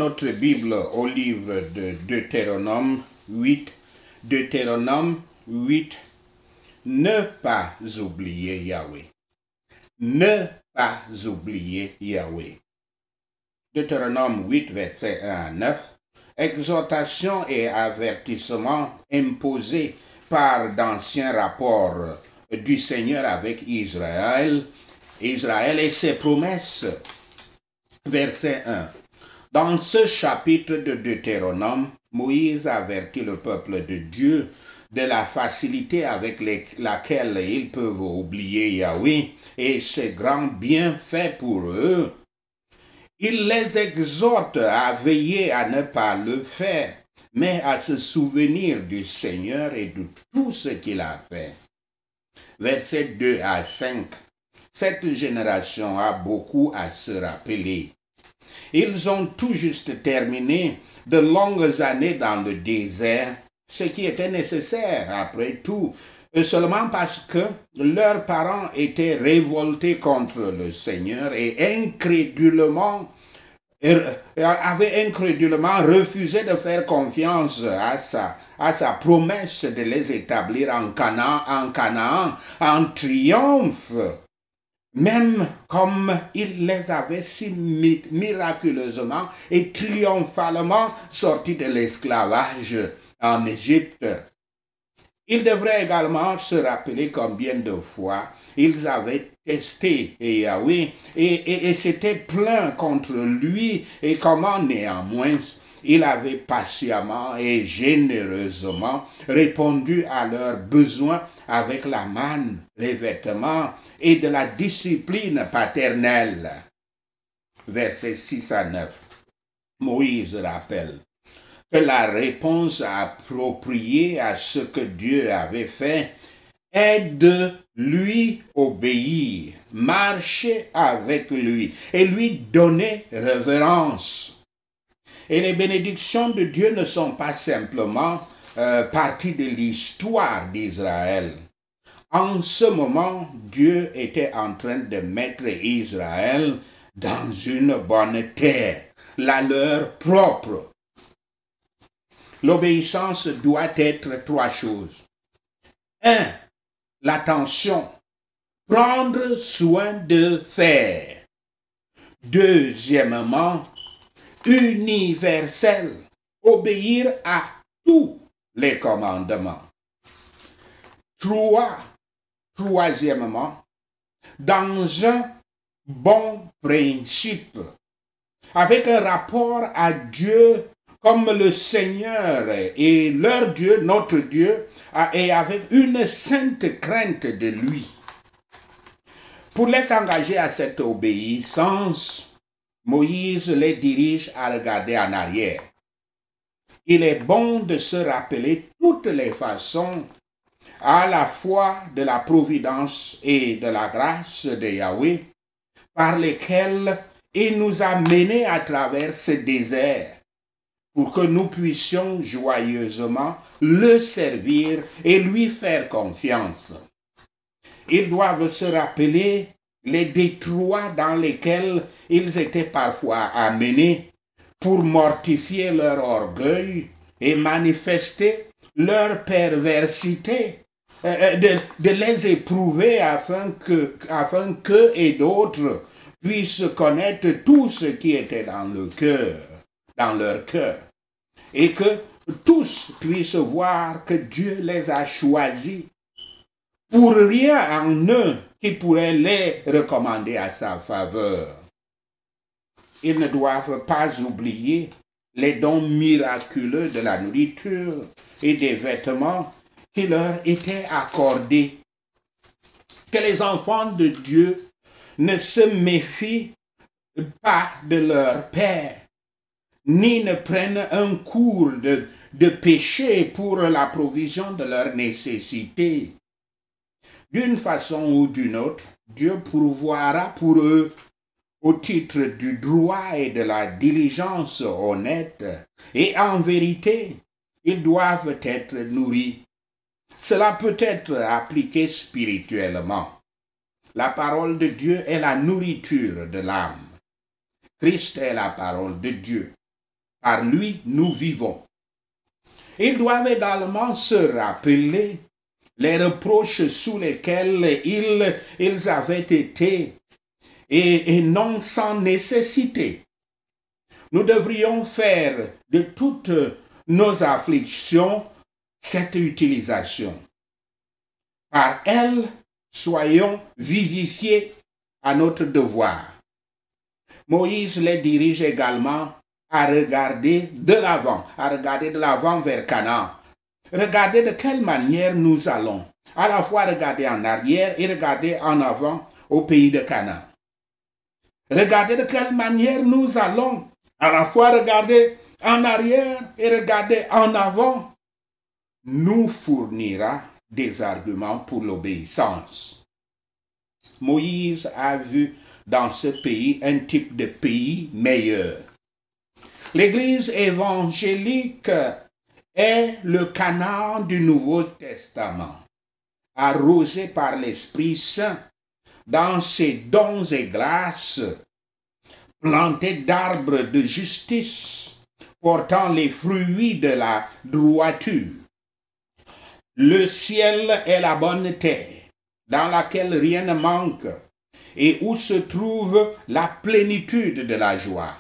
notre Bible au livre de Deutéronome 8, ne pas oublier Yahweh. Ne pas oublier Yahweh. Deutéronome 8, versets 1 à 9. Exhortation et avertissement imposés par d'anciens rapports du Seigneur avec Israël et ses promesses. Verset 1. Dans ce chapitre de Deutéronome, Moïse avertit le peuple de Dieu de la facilité avec laquelle ils peuvent oublier Yahweh et ses grands bienfaits pour eux. Il les exhorte à veiller à ne pas le faire, mais à se souvenir du Seigneur et de tout ce qu'il a fait. Versets 2 à 5. Cette génération a beaucoup à se rappeler. Ils ont tout juste terminé de longues années dans le désert, ce qui était nécessaire après tout, seulement parce que leurs parents étaient révoltés contre le Seigneur et avaient incrédulement refusé de faire confiance à sa promesse de les établir en Canaan en triomphe. Même comme il les avait si miraculeusement et triomphalement sortis de l'esclavage en Égypte. Ils devraient également se rappeler combien de fois ils avaient testé Yahweh et s'étaient plaints contre lui et comment néanmoins il avait patiemment et généreusement répondu à leurs besoins avec la manne, les vêtements et de la discipline paternelle. Versets 6 à 9. Moïse rappelle que la réponse appropriée à ce que Dieu avait fait est de lui obéir, marcher avec lui et lui donner révérence. Et les bénédictions de Dieu ne sont pas simplement partie de l'histoire d'Israël. En ce moment, Dieu était en train de mettre Israël dans une bonne terre, la leur propre. L'obéissance doit être trois choses. 1. L'attention, prendre soin de faire. Deuxièmement, universel, obéir à tous les commandements. Troisièmement, dans un bon principe, avec un rapport à Dieu comme le Seigneur et leur Dieu, notre Dieu, et avec une sainte crainte de lui. Pour les engager à cette obéissance, Moïse les dirige à regarder en arrière. Il est bon de se rappeler toutes les façons à la fois de la providence et de la grâce de Yahweh par lesquelles il nous a menés à travers ce désert pour que nous puissions joyeusement le servir et lui faire confiance. Ils doivent se rappeler les détroits dans lesquels ils étaient parfois amenés pour mortifier leur orgueil et manifester leur perversité, de les éprouver afin que et d'autres puissent connaître tout ce qui était dans leur cœur, et que tous puissent voir que Dieu les a choisis pour rien en eux qui pourrait les recommander à sa faveur. Ils ne doivent pas oublier les dons miraculeux de la nourriture et des vêtements qui leur étaient accordés. Que les enfants de Dieu ne se méfient pas de leur Père, ni ne prennent un cours de péché pour la provision de leurs nécessités. D'une façon ou d'une autre, Dieu pourvoira pour eux au titre du droit et de la diligence honnête, et en vérité, ils doivent être nourris. Cela peut être appliqué spirituellement. La parole de Dieu est la nourriture de l'âme. Christ est la parole de Dieu. Par lui, nous vivons. Ils doivent également se rappeler les reproches sous lesquels ils avaient été et non sans nécessité. Nous devrions faire de toutes nos afflictions cette utilisation. Par elles, soyons vivifiés à notre devoir. Moïse les dirige également à regarder de l'avant vers Canaan. Regardez de quelle manière nous allons. À la fois regarder en arrière et regarder en avant au pays de Canaan. Regardez de quelle manière nous allons. À la fois regarder en arrière et regarder en avant. Nous fournira des arguments pour l'obéissance. Moïse a vu dans ce pays un type de pays meilleur. L'Église évangélique est le Canaan du Nouveau Testament, arrosé par l'Esprit Saint dans ses dons et grâces, planté d'arbres de justice, portant les fruits de la droiture. Le ciel est la bonne terre, dans laquelle rien ne manque, et où se trouve la plénitude de la joie.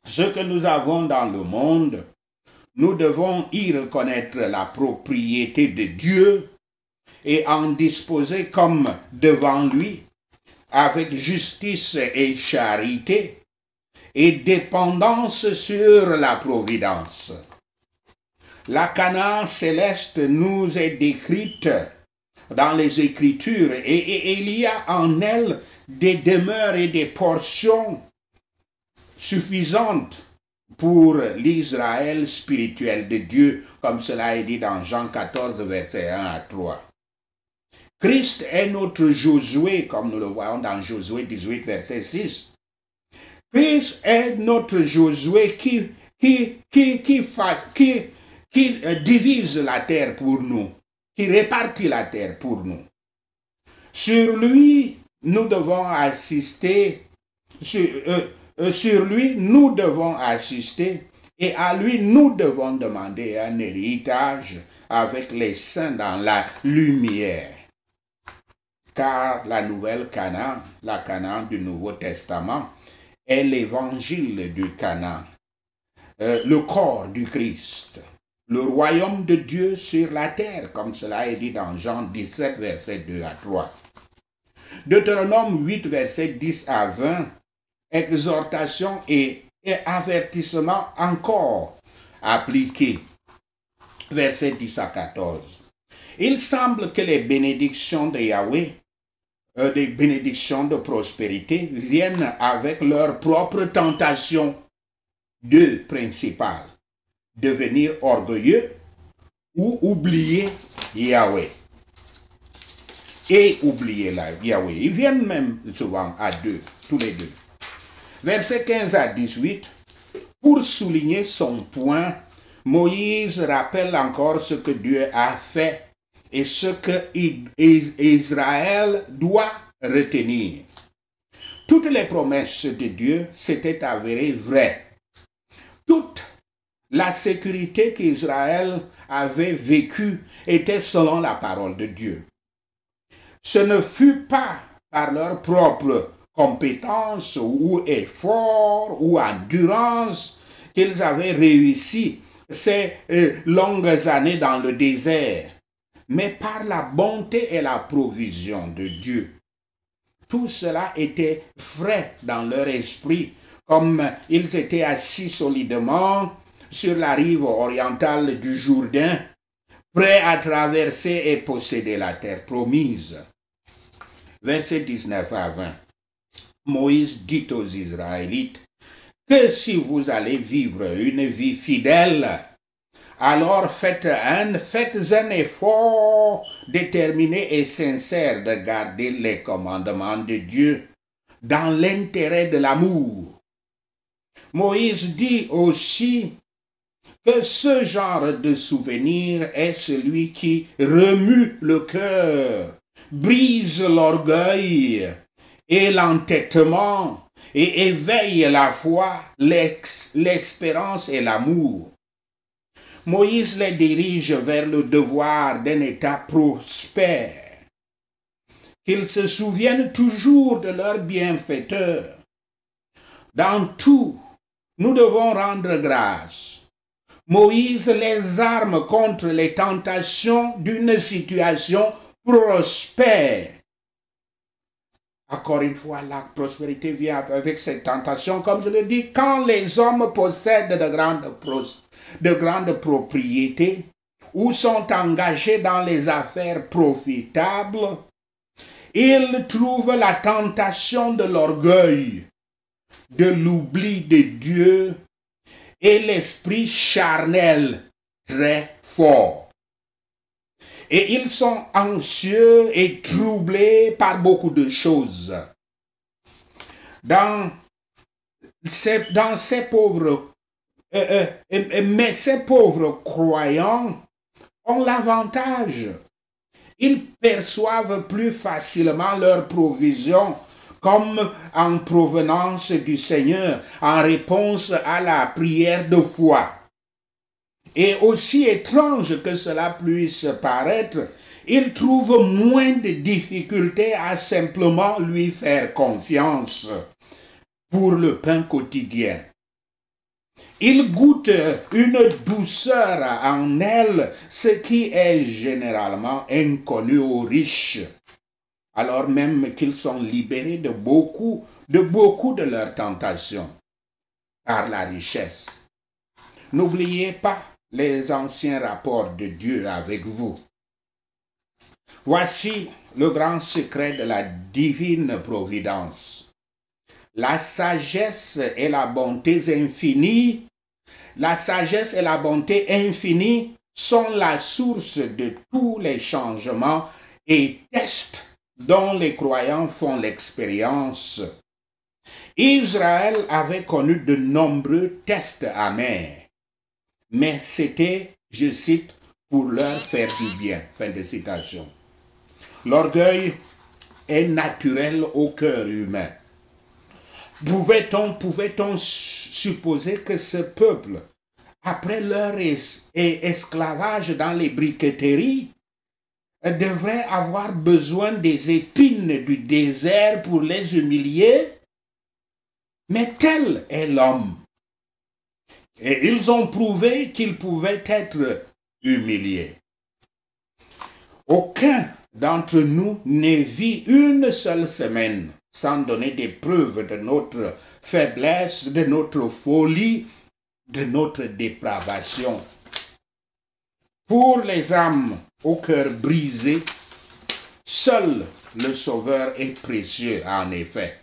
Ce que nous avons dans le monde, nous devons y reconnaître la propriété de Dieu et en disposer comme devant lui, avec justice et charité, et dépendance sur la providence. La Canaan céleste nous est décrite dans les Écritures et il y a en elle des demeures et des portions suffisantes pour l'Israël spirituel de Dieu, comme cela est dit dans Jean 14, versets 1 à 3. Christ est notre Josué, comme nous le voyons dans Josué 18, verset 6. Christ est notre Josué qui divise la terre pour nous, qui répartit la terre pour nous. Sur lui, nous devons assister, sur lui, nous devons assister, et à lui, nous devons demander un héritage avec les saints dans la lumière. Car la nouvelle Canaan, la Canaan du Nouveau Testament, est l'évangile du Canaan, le corps du Christ, le royaume de Dieu sur la terre, comme cela est dit dans Jean 17, versets 2 à 3. Deutéronome 8, versets 10 à 20, exhortation et avertissement encore appliqués, versets 10 à 14. Il semble que les bénédictions de Yahweh, des bénédictions de prospérité, viennent avec leur propre tentation, deux principales: devenir orgueilleux ou oublier Yahweh. Et oublier Yahweh. Ils viennent même souvent à deux, tous les deux. Versets 15 à 18, pour souligner son point, Moïse rappelle encore ce que Dieu a fait et ce que Israël doit retenir. Toutes les promesses de Dieu s'étaient avérées vraies. Toute la sécurité qu'Israël avait vécue était selon la parole de Dieu. Ce ne fut pas par leur propre compétence ou effort ou endurance qu'ils avaient réussi ces longues années dans le désert, mais par la bonté et la provision de Dieu. Tout cela était frais dans leur esprit, comme ils étaient assis solidement sur la rive orientale du Jourdain, prêts à traverser et posséder la terre promise. Versets 19 à 20. Moïse dit aux Israélites que si vous allez vivre une vie fidèle, alors faites un effort déterminé et sincère de garder les commandements de Dieu dans l'intérêt de l'amour. Moïse dit aussi que ce genre de souvenir est celui qui remue le cœur, brise l'orgueil et l'entêtement et éveille la foi, l'espérance et l'amour. Moïse les dirige vers le devoir d'un État prospère, qu'ils se souviennent toujours de leur bienfaiteur. Dans tout, nous devons rendre grâce. Moïse les arme contre les tentations d'une situation prospère. Encore une fois, la prospérité vient avec cette tentation. Comme je le dis, quand les hommes possèdent de grandes propriétés ou sont engagés dans les affaires profitables, ils trouvent la tentation de l'orgueil, de l'oubli de Dieu et l'esprit charnel très fort. Et ils sont anxieux et troublés par beaucoup de choses. Mais ces pauvres croyants ont l'avantage. Ils perçoivent plus facilement leur provision comme en provenance du Seigneur, en réponse à la prière de foi. Et aussi étrange que cela puisse paraître, ils trouvent moins de difficultés à simplement lui faire confiance pour le pain quotidien. Ils goûtent une douceur en elle, ce qui est généralement inconnu aux riches, alors même qu'ils sont libérés de beaucoup de leurs tentations par la richesse. N'oubliez pas les anciens rapports de Dieu avec vous. Voici le grand secret de la divine providence. La sagesse et la bonté infinies, sont la source de tous les changements et tests dont les croyants font l'expérience. Israël avait connu de nombreux tests amers, mais c'était, je cite, pour leur faire du bien. Fin de citation. L'orgueil est naturel au cœur humain. Pouvait-on supposer que ce peuple, après leur esclavage dans les briqueteries, devrait avoir besoin des épines du désert pour les humilier? Mais tel est l'homme. Et ils ont prouvé qu'ils pouvaient être humiliés. Aucun d'entre nous ne vit une seule semaine sans donner des preuves de notre faiblesse, de notre folie, de notre dépravation. Pour les âmes au cœur brisé, seul le Sauveur est précieux en effet.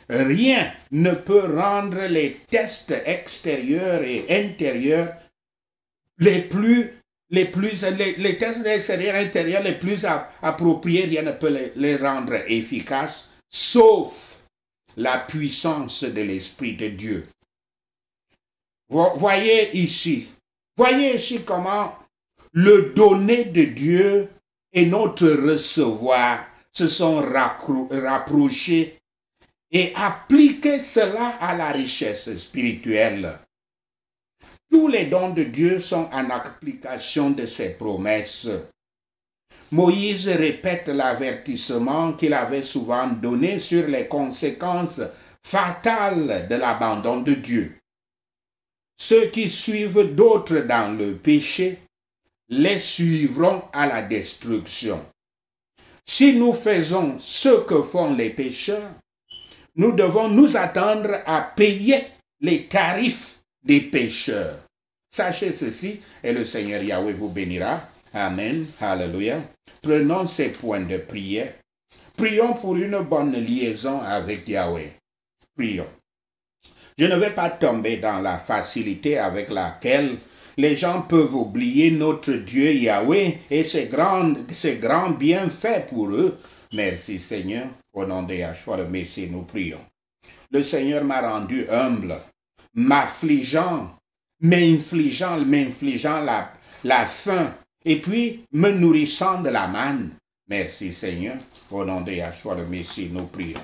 Rien ne peut rendre les tests extérieurs et intérieurs les tests extérieurs et intérieurs les plus appropriés, rien ne peut les rendre efficaces, sauf la puissance de l'Esprit de Dieu. Voyez ici comment le donner de Dieu et notre recevoir se sont rapprochés et appliquer cela à la richesse spirituelle. Tous les dons de Dieu sont en application de ses promesses. Moïse répète l'avertissement qu'il avait souvent donné sur les conséquences fatales de l'abandon de Dieu. Ceux qui suivent d'autres dans le péché les suivront à la destruction. Si nous faisons ce que font les pécheurs, nous devons nous attendre à payer les tarifs des pécheurs. Sachez ceci et le Seigneur Yahweh vous bénira. Amen. Alléluia. Prenons ces points de prière. Prions pour une bonne liaison avec Yahweh. Prions. Je ne vais pas tomber dans la facilité avec laquelle les gens peuvent oublier notre Dieu Yahweh et ses grands bienfaits pour eux. Merci Seigneur. Au nom de Yahshua le Messie, nous prions. Le Seigneur m'a rendu humble, m'infligeant la faim et puis me nourrissant de la manne. Merci Seigneur. Au nom de Yahshua le Messie, nous prions.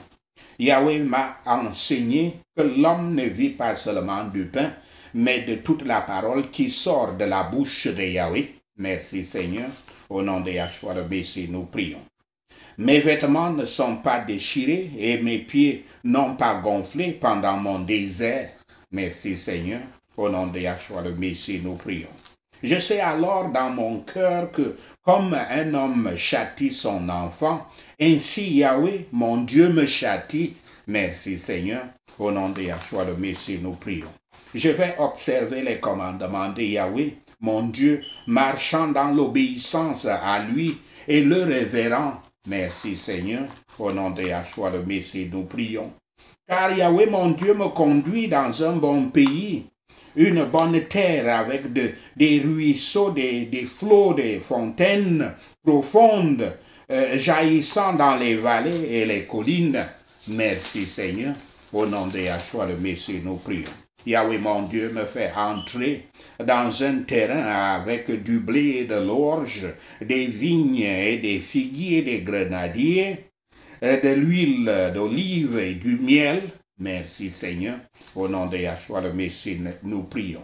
Yahweh m'a enseigné que l'homme ne vit pas seulement du pain, mais de toute la parole qui sort de la bouche de Yahweh. Merci Seigneur. Au nom de Yahshua le Messie, nous prions. Mes vêtements ne sont pas déchirés et mes pieds n'ont pas gonflé pendant mon désert. Merci Seigneur. Au nom de Yahshua le Messie, nous prions. Je sais alors dans mon cœur que comme un homme châtie son enfant, ainsi Yahweh, mon Dieu, me châtie. Merci Seigneur. Au nom de Yahshua le Messie, nous prions. Je vais observer les commandements de Yahweh, mon Dieu, marchant dans l'obéissance à lui et le révérant. Merci Seigneur. Au nom de Yahshua le Messie, nous prions. Car Yahweh, mon Dieu, me conduit dans un bon pays, une bonne terre avec des ruisseaux, des flots, des fontaines profondes, jaillissant dans les vallées et les collines. Merci Seigneur. Au nom de Yahshua le Messie, nous prions. Yahweh mon Dieu me fait entrer dans un terrain avec du blé et de l'orge, des vignes et des figuiers et des grenadiers, de l'huile d'olive et du miel. Merci Seigneur. Au nom de Yahshua le Messie, nous prions.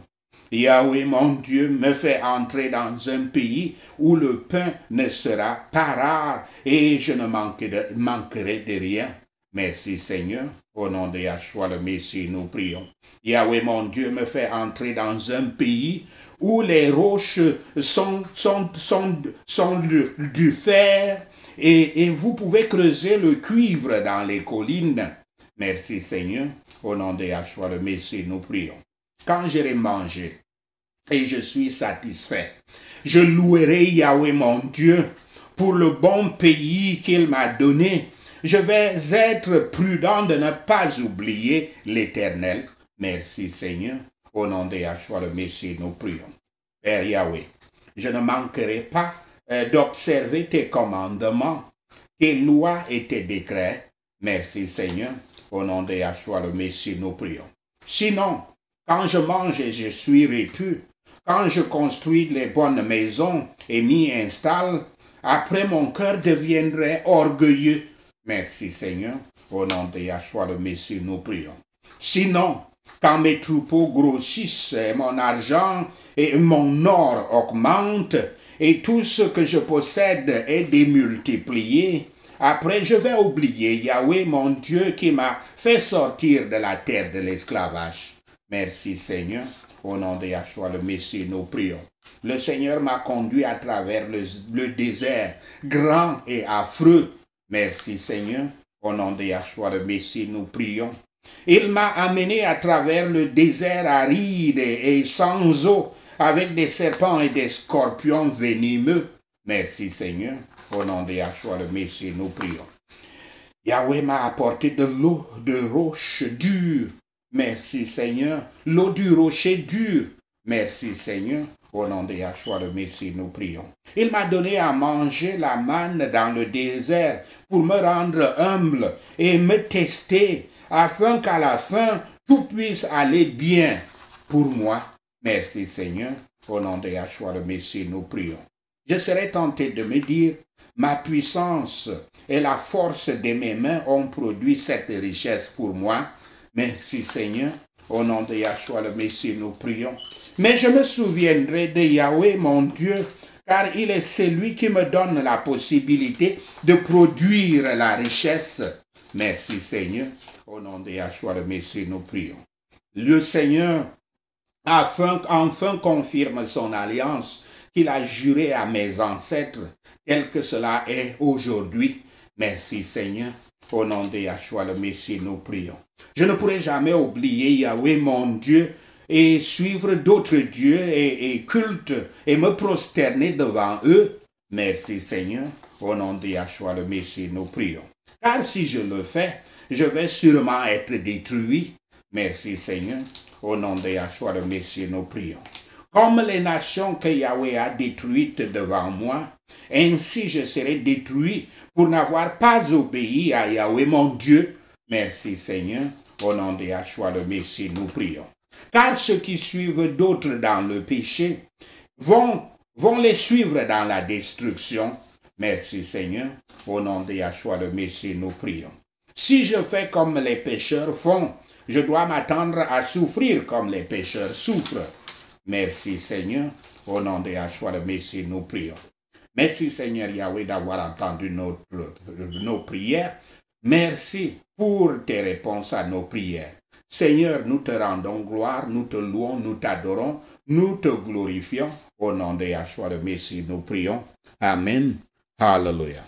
Yahweh mon Dieu me fait entrer dans un pays où le pain ne sera pas rare et je ne manquerai de rien. Merci Seigneur. Au nom de Yahshua le Messie, nous prions. Yahweh mon Dieu me fait entrer dans un pays où les roches sont du fer et vous pouvez creuser le cuivre dans les collines. Merci Seigneur. Au nom de Yahshua le Messie, nous prions. Quand j'aurai mangé et je suis satisfait, je louerai Yahweh mon Dieu pour le bon pays qu'il m'a donné. Je vais être prudent de ne pas oublier l'Éternel. Merci Seigneur. Au nom de Yahshua le Messie, nous prions. Père Yahweh, je ne manquerai pas d'observer tes commandements, tes lois et tes décrets. Merci Seigneur. Au nom de Yahshua le Messie, nous prions. Sinon, quand je mange et je suis répu, quand je construis les bonnes maisons et m'y installe, après mon cœur deviendrait orgueilleux. Merci Seigneur. Au nom de Yahshua le Messie, nous prions. Sinon, quand mes troupeaux grossissent et mon argent et mon or augmentent et tout ce que je possède est démultiplié, après je vais oublier Yahweh mon Dieu qui m'a fait sortir de la terre de l'esclavage. Merci Seigneur. Au nom de Yahshua le Messie, nous prions. Le Seigneur m'a conduit à travers le désert grand et affreux. Merci Seigneur. Au nom de Yahshua le Messie, nous prions. Il m'a amené à travers le désert aride et sans eau, avec des serpents et des scorpions venimeux. Merci Seigneur. Au nom de Yahshua le Messie, nous prions. Yahweh m'a apporté de l'eau de roche dure. Merci Seigneur. L'eau du rocher dur. Merci Seigneur. Au nom de Yahshua le Messie, nous prions. Il m'a donné à manger la manne dans le désert pour me rendre humble et me tester, afin qu'à la fin, tout puisse aller bien pour moi. Merci Seigneur. Au nom de Yahshua le Messie, nous prions. Je serais tenté de me dire, ma puissance et la force de mes mains ont produit cette richesse pour moi. Merci Seigneur. Au nom de Yahshua le Messie, nous prions. Mais je me souviendrai de Yahweh mon Dieu, car il est celui qui me donne la possibilité de produire la richesse. Merci Seigneur. Au nom de Yahshua le Messie, nous prions. Le Seigneur, enfin confirme son alliance qu'il a jurée à mes ancêtres, tel que cela est aujourd'hui. Merci Seigneur. Au nom de Yahshua le Messie, nous prions. Je ne pourrai jamais oublier Yahweh mon Dieu et suivre d'autres dieux et cultes et me prosterner devant eux. Merci Seigneur. Au nom de Yahshua le Messie, nous prions. Car si je le fais, je vais sûrement être détruit. Merci Seigneur. Au nom de Yahshua le Messie, nous prions. Comme les nations que Yahweh a détruites devant moi, ainsi je serai détruit pour n'avoir pas obéi à Yahweh mon Dieu. Merci Seigneur. Au nom de Yahshua le Messie, nous prions. Car ceux qui suivent d'autres dans le péché vont les suivre dans la destruction. Merci Seigneur. Au nom de Yahshua le Messie, nous prions. Si je fais comme les pécheurs font, je dois m'attendre à souffrir comme les pécheurs souffrent. Merci Seigneur. Au nom de Yahshua le Messie, nous prions. Merci Seigneur Yahweh d'avoir entendu nos prières. Merci pour tes réponses à nos prières. Seigneur, nous te rendons gloire, nous te louons, nous t'adorons, nous te glorifions. Au nom de Yahshua le Messie, nous prions. Amen. Hallelujah.